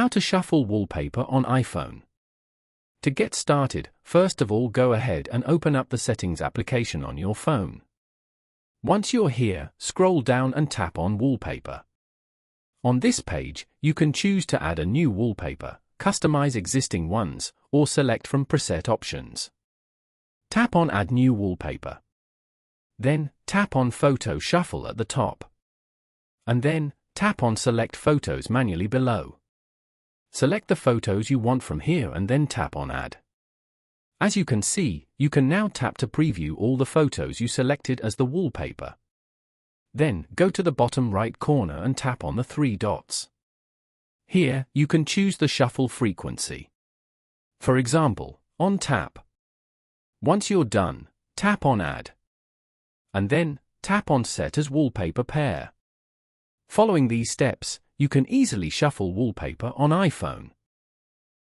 How to shuffle wallpaper on iPhone. To get started, first of all go ahead and open up the Settings application on your phone. Once you're here, scroll down and tap on Wallpaper. On this page, you can choose to add a new wallpaper, customize existing ones, or select from preset options. Tap on Add New Wallpaper. Then, tap on Photo Shuffle at the top. And then, tap on Select Photos manually below. Select the photos you want from here and then tap on Add. As you can see, you can now tap to preview all the photos you selected as the wallpaper. Then, go to the bottom right corner and tap on the three dots. Here, you can choose the shuffle frequency. For example, on tap. Once you're done, tap on Add. And then, tap on Set as Wallpaper Pair. Following these steps, you can easily shuffle wallpaper on iPhone.